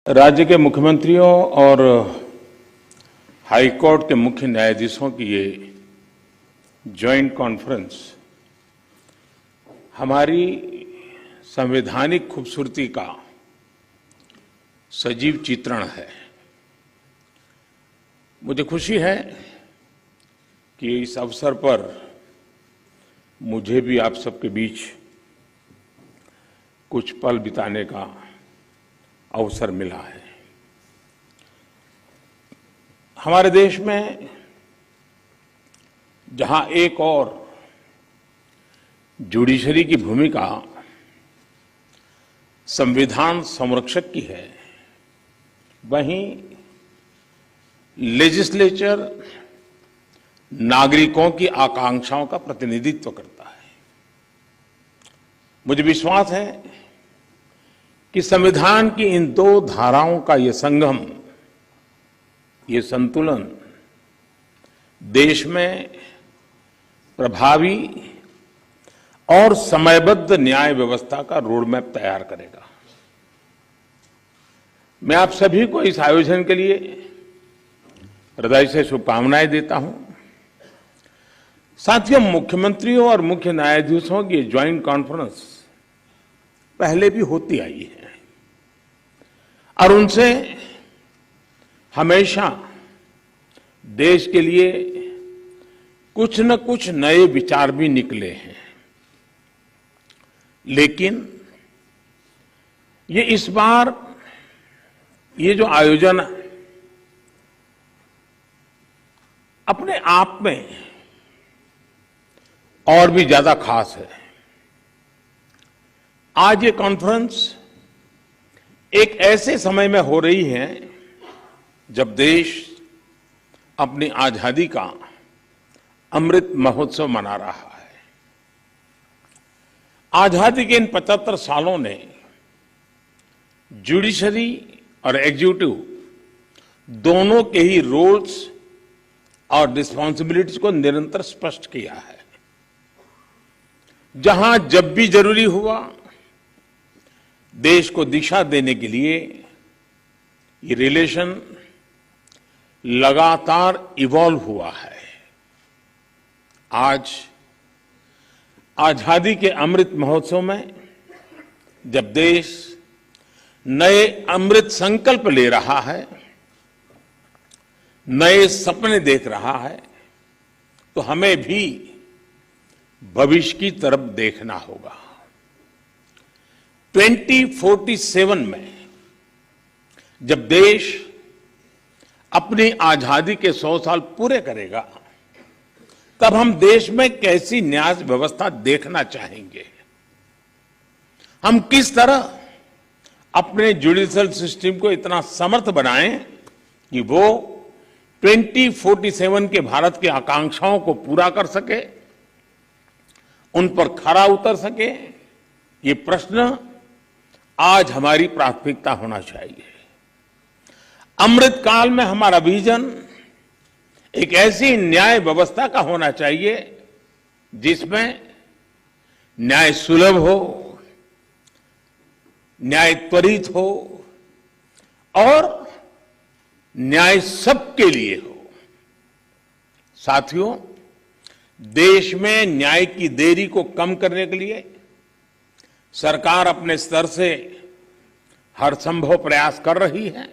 राज्य के मुख्यमंत्रियों और हाईकोर्ट के मुख्य न्यायाधीशों की ये जॉइंट कॉन्फ्रेंस हमारी संवैधानिक खूबसूरती का सजीव चित्रण है। मुझे खुशी है कि इस अवसर पर मुझे भी आप सबके बीच कुछ पल बिताने का अवसर मिला है। हमारे देश में जहां एक और जुडिशरी की भूमिका संविधान संरक्षक की है, वहीं लेजिस्लेचर नागरिकों की आकांक्षाओं का प्रतिनिधित्व करता है। मुझे विश्वास है कि संविधान की इन दो धाराओं का ये संगम, ये संतुलन देश में प्रभावी और समयबद्ध न्याय व्यवस्था का रोडमैप तैयार करेगा। मैं आप सभी को इस आयोजन के लिए हृदय से शुभकामनाएं देता हूं। साथियों, मुख्यमंत्रियों और मुख्य न्यायाधीशों की ज्वाइंट कॉन्फ्रेंस पहले भी होती आई है और उनसे हमेशा देश के लिए कुछ न कुछ नए विचार भी निकले हैं। लेकिन ये इस बार ये जो आयोजन अपने आप में और भी ज्यादा खास है। आज ये कॉन्फ्रेंस एक ऐसे समय में हो रही है जब देश अपनी आजादी का अमृत महोत्सव मना रहा है। आजादी के इन 75 सालों ने जुडिशरी और एग्जीक्यूटिव दोनों के ही रोल्स और रिस्पॉन्सिबिलिटीज को निरंतर स्पष्ट किया है। जहां जब भी जरूरी हुआ, देश को दिशा देने के लिए ये रिलेशन लगातार इवॉल्व हुआ है। आज आजादी के अमृत महोत्सव में जब देश नए अमृत संकल्प ले रहा है, नए सपने देख रहा है, तो हमें भी भविष्य की तरफ देखना होगा। 2047 में जब देश अपनी आजादी के 100 साल पूरे करेगा, तब हम देश में कैसी न्याय व्यवस्था देखना चाहेंगे। हम किस तरह अपने जुडिशियल सिस्टम को इतना समर्थ बनाएं कि वो 2047 के भारत की आकांक्षाओं को पूरा कर सके, उन पर खरा उतर सके। ये प्रश्न आज हमारी प्राथमिकता होना चाहिए। अमृत काल में हमारा विजन एक ऐसी न्याय व्यवस्था का होना चाहिए जिसमें न्याय सुलभ हो, न्याय त्वरित हो और न्याय सबके लिए हो। साथियों, देश में न्याय की देरी को कम करने के लिए सरकार अपने स्तर से हर संभव प्रयास कर रही है।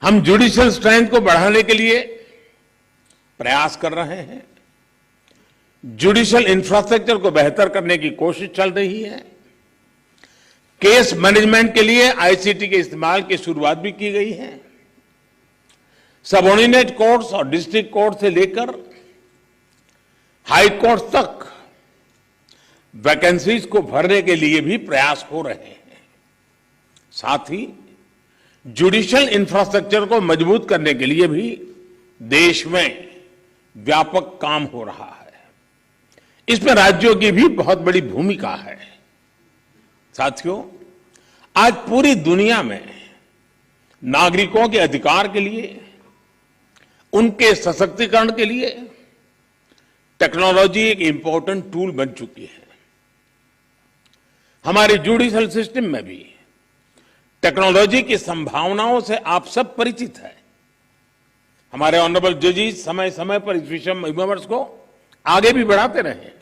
हम जुडिशियल स्ट्रेंथ को बढ़ाने के लिए प्रयास कर रहे हैं। जुडिशियल इंफ्रास्ट्रक्चर को बेहतर करने की कोशिश चल रही है। केस मैनेजमेंट के लिए आईसीटी के इस्तेमाल की शुरुआत भी की गई है। सबऑर्डिनेट कोर्ट्स और डिस्ट्रिक्ट कोर्ट से लेकर हाई कोर्ट तक वैकेंसीज को भरने के लिए भी प्रयास हो रहे हैं। साथ ही जुडिशियल इंफ्रास्ट्रक्चर को मजबूत करने के लिए भी देश में व्यापक काम हो रहा है। इसमें राज्यों की भी बहुत बड़ी भूमिका है। साथियों, आज पूरी दुनिया में नागरिकों के अधिकार के लिए, उनके सशक्तिकरण के लिए टेक्नोलॉजी एक इंपॉर्टेंट टूल बन चुकी है। हमारे जुडिशियल सिस्टम में भी टेक्नोलॉजी की संभावनाओं से आप सब परिचित हैं। हमारे ऑनरेबल जजेस समय समय पर इस विमर्श को आगे भी बढ़ाते रहे हैं।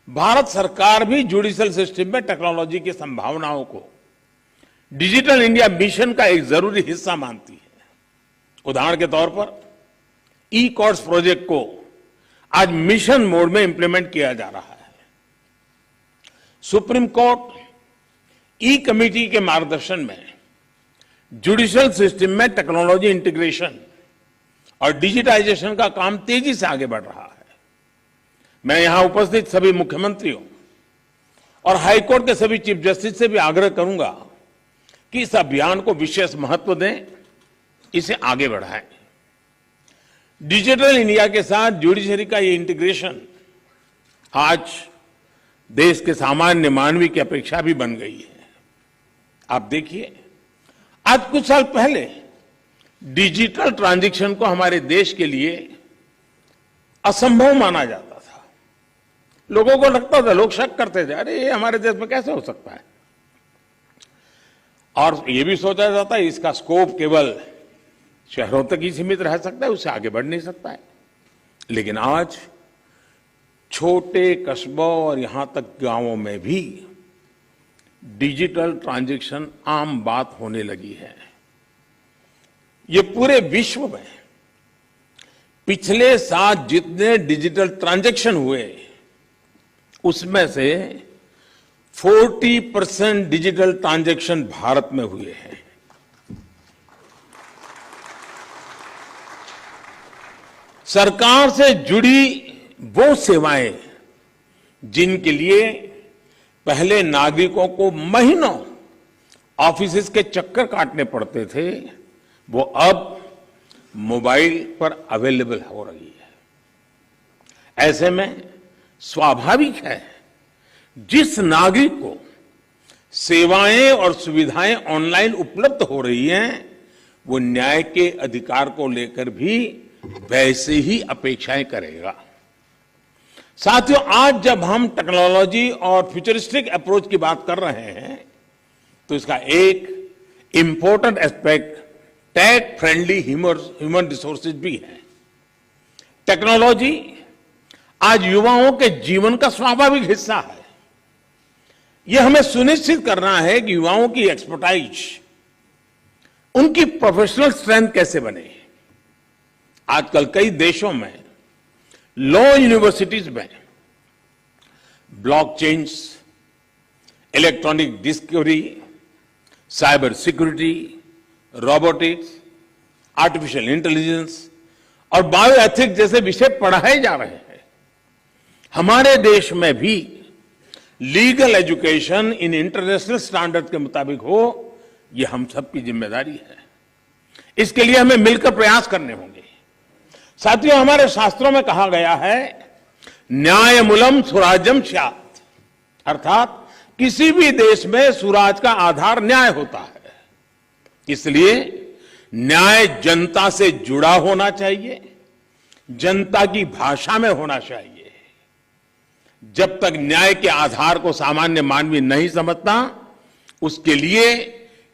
भारत सरकार भी जुडिशियल सिस्टम में टेक्नोलॉजी की संभावनाओं को डिजिटल इंडिया मिशन का एक जरूरी हिस्सा मानती है। उदाहरण के तौर पर ई कोर्ट्स प्रोजेक्ट को आज मिशन मोड में इंप्लीमेंट किया जा रहा है। सुप्रीम कोर्ट ई कमेटी के मार्गदर्शन में जुडिशियल सिस्टम में टेक्नोलॉजी इंटीग्रेशन और डिजिटाइजेशन का काम तेजी से आगे बढ़ रहा है। मैं यहां उपस्थित सभी मुख्यमंत्रियों और हाईकोर्ट के सभी चीफ जस्टिस से भी आग्रह करूंगा कि इस अभियान को विशेष महत्व दें, इसे आगे बढ़ाएं। डिजिटल इंडिया के साथ जुडिशरी का ये इंटीग्रेशन आज देश के सामान्य मानवी की अपेक्षा भी बन गई है। आप देखिए, आज कुछ साल पहले डिजिटल ट्रांजैक्शन को हमारे देश के लिए असंभव माना जाता था। लोगों को लगता था, लोग शक करते थे, अरे ये हमारे देश में कैसे हो सकता है। और ये भी सोचा जाता है इसका स्कोप केवल शहरों तक ही सीमित रह सकता है, उससे आगे बढ़ नहीं सकता है। लेकिन आज छोटे कस्बों और यहां तक गांवों में भी डिजिटल ट्रांजैक्शन आम बात होने लगी है। ये पूरे विश्व में पिछले साल जितने डिजिटल ट्रांजैक्शन हुए उसमें से 40% डिजिटल ट्रांजैक्शन भारत में हुए हैं। सरकार से जुड़ी वो सेवाएं जिनके लिए पहले नागरिकों को महीनों ऑफिसेज के चक्कर काटने पड़ते थे, वो अब मोबाइल पर अवेलेबल हो रही है। ऐसे में स्वाभाविक है जिस नागरिक को सेवाएं और सुविधाएं ऑनलाइन उपलब्ध हो रही हैं, वो न्याय के अधिकार को लेकर भी वैसे ही अपेक्षाएं करेगा। साथियों, आज जब हम टेक्नोलॉजी और फ्यूचरिस्टिक अप्रोच की बात कर रहे हैं तो इसका एक important aspect tech friendly human resources भी है। टेक्नोलॉजी आज युवाओं के जीवन का स्वाभाविक हिस्सा है। यह हमें सुनिश्चित करना है कि युवाओं की एक्सपर्टाइज, उनकी प्रोफेशनल स्ट्रेंथ कैसे बने। आजकल कई देशों में लॉ यूनिवर्सिटीज में blockchains, electronic discovery, cyber security, robotics, artificial intelligence और बायोएथिक्स जैसे विषय पढ़ाए जा रहे हैं। हमारे देश में भी legal education in international standard के मुताबिक हो, यह हम सबकी जिम्मेदारी है। इसके लिए हमें मिलकर प्रयास करने होंगे। साथियों, हमारे शास्त्रों में कहा गया है, न्यायमूलम सुराज्यम स्यात्, अर्थात किसी भी देश में सुराज का आधार न्याय होता है। इसलिए न्याय जनता से जुड़ा होना चाहिए, जनता की भाषा में होना चाहिए। जब तक न्याय के आधार को सामान्य मानवी नहीं समझता, उसके लिए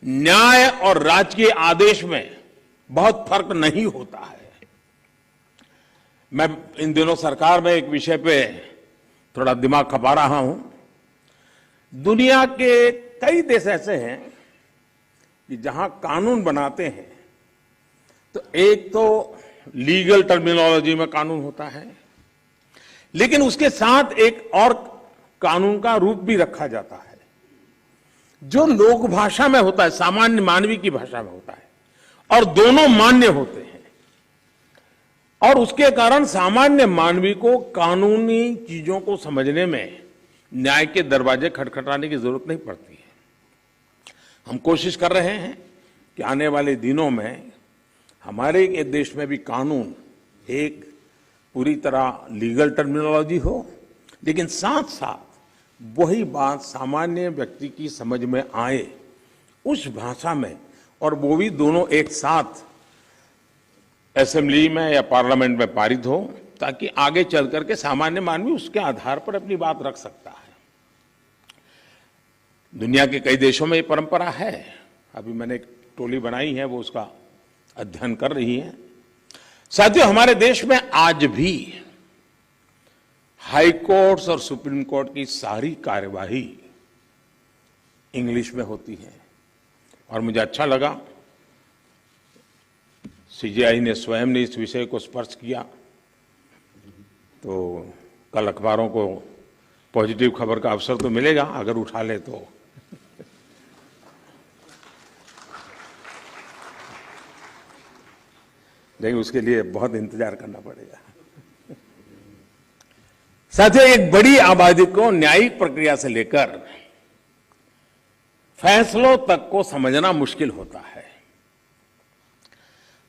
न्याय और राजकीय आदेश में बहुत फर्क नहीं होता है। मैं इन दिनों सरकार में एक विषय पे थोड़ा दिमाग खपा रहा हूं। दुनिया के कई देश ऐसे हैं कि जहां कानून बनाते हैं तो एक तो लीगल टर्मिनोलॉजी में कानून होता है, लेकिन उसके साथ एक और कानून का रूप भी रखा जाता है जो लोक भाषा में होता है, सामान्य मानवी की भाषा में होता है, और दोनों मान्य होते हैं। और उसके कारण सामान्य मानवी को कानूनी चीजों को समझने में न्याय के दरवाजे खटखटाने की जरूरत नहीं पड़ती है। हम कोशिश कर रहे हैं कि आने वाले दिनों में हमारे देश में भी कानून एक पूरी तरह लीगल टर्मिनोलॉजी हो, लेकिन साथ साथ वही बात सामान्य व्यक्ति की समझ में आए उस भाषा में, और वो भी दोनों एक साथ असेंबली में या पार्लियामेंट में पारित हो, ताकि आगे चल करके सामान्य मानवी उसके आधार पर अपनी बात रख सकता है। दुनिया के कई देशों में ये परंपरा है। अभी मैंने एक टोली बनाई है, वो उसका अध्ययन कर रही है। साथियों, हमारे देश में आज भी हाई कोर्ट्स और सुप्रीम कोर्ट की सारी कार्यवाही इंग्लिश में होती है और मुझे अच्छा लगा सीजेआई ने स्वयं ने इस विषय को स्पर्श किया। तो कल अखबारों को पॉजिटिव खबर का अवसर तो मिलेगा अगर उठा ले तो। लेकिन उसके लिए बहुत इंतजार करना पड़ेगा। साथियों, एक बड़ी आबादी को न्यायिक प्रक्रिया से लेकर फैसलों तक को समझना मुश्किल होता है।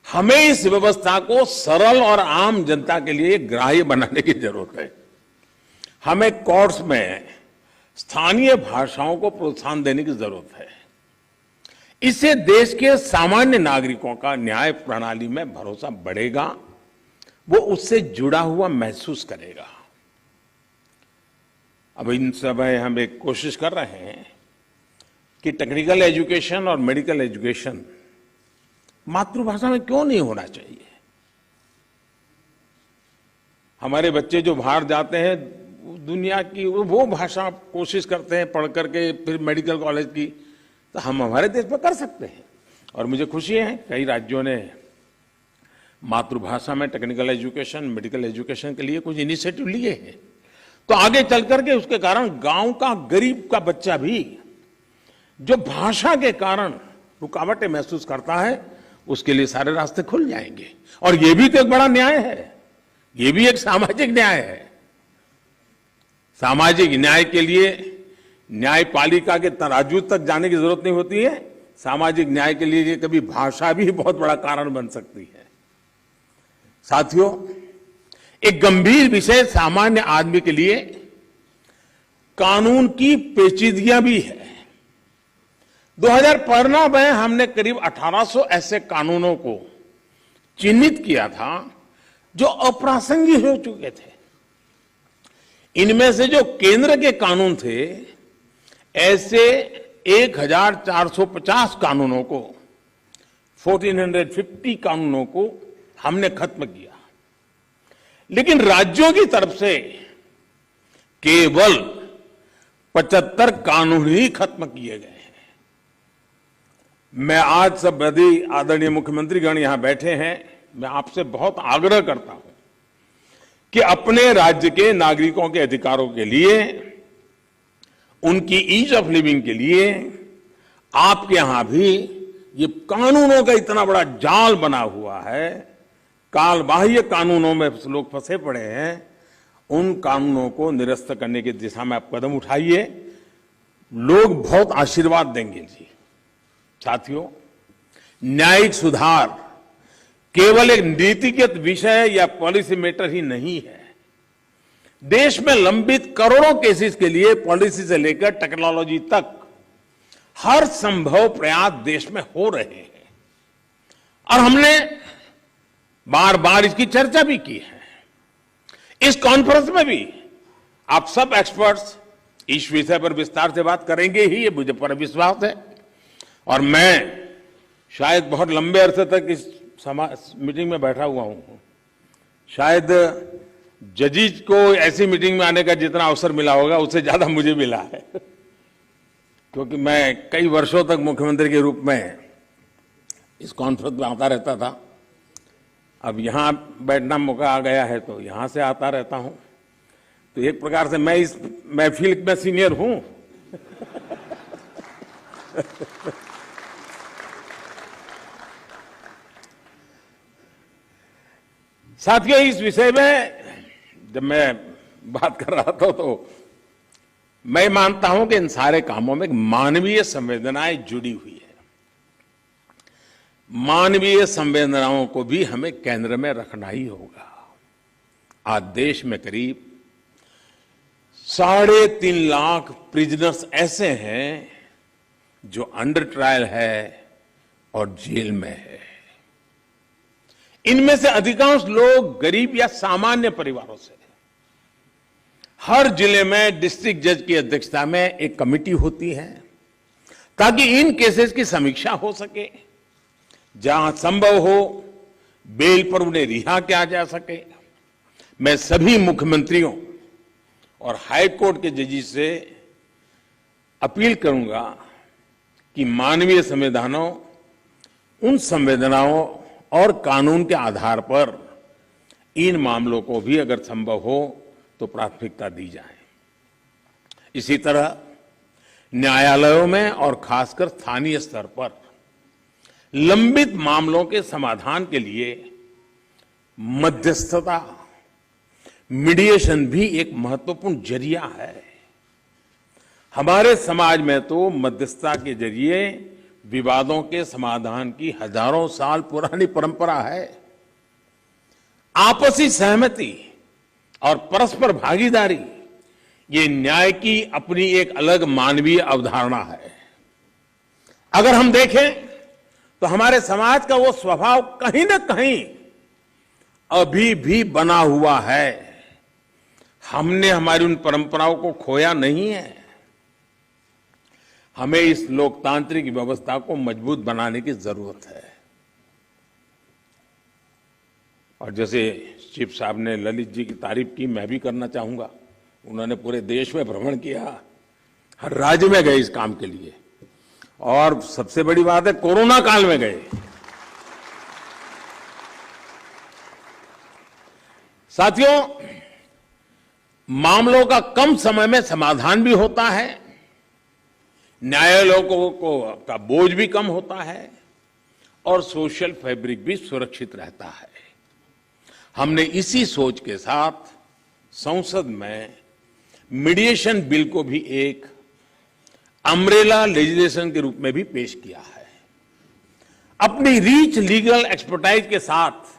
हमें इस व्यवस्था को सरल और आम जनता के लिए ग्राह्य बनाने की जरूरत है। हमें कोर्ट्स में स्थानीय भाषाओं को प्रोत्साहन देने की जरूरत है। इससे देश के सामान्य नागरिकों का न्याय प्रणाली में भरोसा बढ़ेगा, वो उससे जुड़ा हुआ महसूस करेगा। अब इन समय हम एक कोशिश कर रहे हैं कि टेक्निकल एजुकेशन और मेडिकल एजुकेशन मातृभाषा में क्यों नहीं होना चाहिए। हमारे बच्चे जो बाहर जाते हैं दुनिया की वो भाषा कोशिश करते हैं पढ़ करके फिर मेडिकल कॉलेज की, तो हम हमारे देश में कर सकते हैं। और मुझे खुशी है कई राज्यों ने मातृभाषा में टेक्निकल एजुकेशन, मेडिकल एजुकेशन के लिए कुछ इनिशिएटिव लिए हैं। तो आगे चल करके उसके कारण गांव का गरीब का बच्चा भी जो भाषा के कारण रुकावटें महसूस करता है, उसके लिए सारे रास्ते खुल जाएंगे। और ये भी तो एक बड़ा न्याय है, ये भी एक सामाजिक न्याय है। सामाजिक न्याय के लिए न्यायपालिका के तराजू तक जाने की जरूरत नहीं होती है। सामाजिक न्याय के लिए कभी भाषा भी बहुत बड़ा कारण बन सकती है। साथियों, एक गंभीर विषय सामान्य आदमी के लिए कानून की पेचीदगियां भी है। 2015 में हमने करीब 1800 ऐसे कानूनों को चिन्हित किया था जो अप्रासंगिक हो चुके थे। इनमें से जो केंद्र के कानून थे, ऐसे 1450 कानूनों को, 1450 कानूनों को हमने खत्म किया। लेकिन राज्यों की तरफ से केवल 75 कानून ही खत्म किए गए हैं। मैं आज सब यदि आदरणीय मुख्यमंत्रीगण यहां बैठे हैं, मैं आपसे बहुत आग्रह करता हूं कि अपने राज्य के नागरिकों के अधिकारों के लिए, उनकी ईज ऑफ लिविंग के लिए आपके यहां भी ये कानूनों का इतना बड़ा जाल बना हुआ है, काल बाह्य कानूनों में लोग फंसे पड़े हैं, उन कानूनों को निरस्त करने की दिशा में आप कदम उठाइए। लोग बहुत आशीर्वाद देंगे जी। साथियों, न्यायिक सुधार केवल एक नीतिगत विषय या पॉलिसी मैटर ही नहीं है। देश में लंबित करोड़ों केसेस के लिए पॉलिसी से लेकर टेक्नोलॉजी तक हर संभव प्रयास देश में हो रहे हैं और हमने बार बार इसकी चर्चा भी की है। इस कॉन्फ्रेंस में भी आप सब एक्सपर्ट्स इस विषय पर विस्तार से बात करेंगे ही, ये मुझे पर विश्वास है। और मैं शायद बहुत लंबे अरसे तक इस मीटिंग में बैठा हुआ हूं। शायद जजेस को ऐसी मीटिंग में आने का जितना अवसर मिला होगा उससे ज्यादा मुझे मिला है, क्योंकि मैं कई वर्षों तक मुख्यमंत्री के रूप में इस कॉन्फ्रेंस में आता रहता था। अब यहां बैठना मौका आ गया है तो यहां से आता रहता हूं। तो एक प्रकार से मैं इस महफिल में सीनियर हूं। साथियों, इस विषय में जब मैं बात कर रहा था तो मैं मानता हूं कि इन सारे कामों में मानवीय संवेदनाएं जुड़ी हुई है। मानवीय संवेदनाओं को भी हमें केंद्र में रखना ही होगा। आज देश में करीब 3.5 लाख प्रिजनर्स ऐसे हैं जो अंडर ट्रायल है और जेल में है। इनमें से अधिकांश लोग गरीब या सामान्य परिवारों से। हर जिले में डिस्ट्रिक्ट जज की अध्यक्षता में एक कमेटी होती है। ताकि इन केसेस की समीक्षा हो सके, जहां संभव हो बेल पर उन्हें रिहा किया जा सके। मैं सभी मुख्यमंत्रियों और हाई कोर्ट के जजेस से अपील करूंगा कि मानवीय संवेदनाओं, उन संवेदनाओं और कानून के आधार पर इन मामलों को भी अगर संभव हो तो प्राथमिकता दी जाए। इसी तरह न्यायालयों में और खासकर स्थानीय स्तर पर लंबित मामलों के समाधान के लिए मध्यस्थता, मीडिएशन भी एक महत्वपूर्ण जरिया है। हमारे समाज में तो मध्यस्थता के जरिए विवादों के समाधान की हजारों साल पुरानी परंपरा है। आपसी सहमति और परस्पर भागीदारी, ये न्याय की अपनी एक अलग मानवीय अवधारणा है। अगर हम देखें तो हमारे समाज का वो स्वभाव कहीं ना कहीं अभी भी बना हुआ है। हमने हमारी उन परंपराओं को खोया नहीं है। हमें इस लोकतांत्रिक व्यवस्था को मजबूत बनाने की जरूरत है। और जैसे चीफ साहब ने ललित जी की तारीफ की, मैं भी करना चाहूंगा। उन्होंने पूरे देश में भ्रमण किया, हर राज्य में गए इस काम के लिए, और सबसे बड़ी बात है कोरोना काल में गए। साथियों, मामलों का कम समय में समाधान भी होता है, न्यायालयों को का बोझ भी कम होता है और सोशल फैब्रिक भी सुरक्षित रहता है। हमने इसी सोच के साथ संसद में मीडिएशन बिल को भी एक अम्ब्रेला लेजिस्लेशन के रूप में भी पेश किया है। अपनी रीच लीगल एक्सपर्टाइज के साथ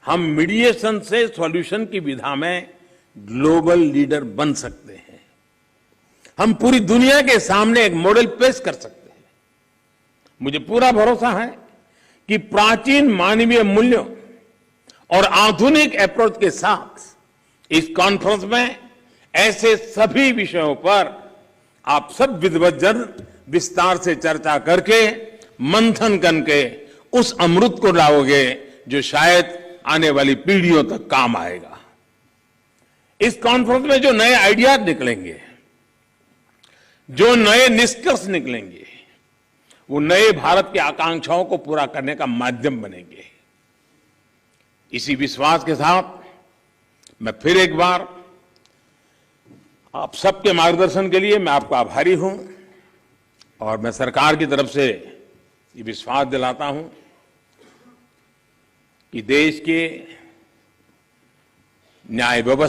हम मीडिएशन से सॉल्यूशन की विधा में ग्लोबल लीडर बन सकते हैं। हम पूरी दुनिया के सामने एक मॉडल पेश कर सकते हैं। मुझे पूरा भरोसा है कि प्राचीन मानवीय मूल्यों और आधुनिक अप्रोच के साथ इस कॉन्फ्रेंस में ऐसे सभी विषयों पर आप सब विद्वज्जन विस्तार से चर्चा करके, मंथन करके उस अमृत को लाओगे जो शायद आने वाली पीढ़ियों तक काम आएगा। इस कॉन्फ्रेंस में जो नए आइडियाज निकलेंगे, जो नए निष्कर्ष निकलेंगे, वो नए भारत की आकांक्षाओं को पूरा करने का माध्यम बनेंगे। इसी विश्वास के साथ मैं फिर एक बार आप सबके मार्गदर्शन के लिए मैं आपका आभारी हूं, और मैं सरकार की तरफ से ये विश्वास दिलाता हूं कि देश के न्याय व्यवस्था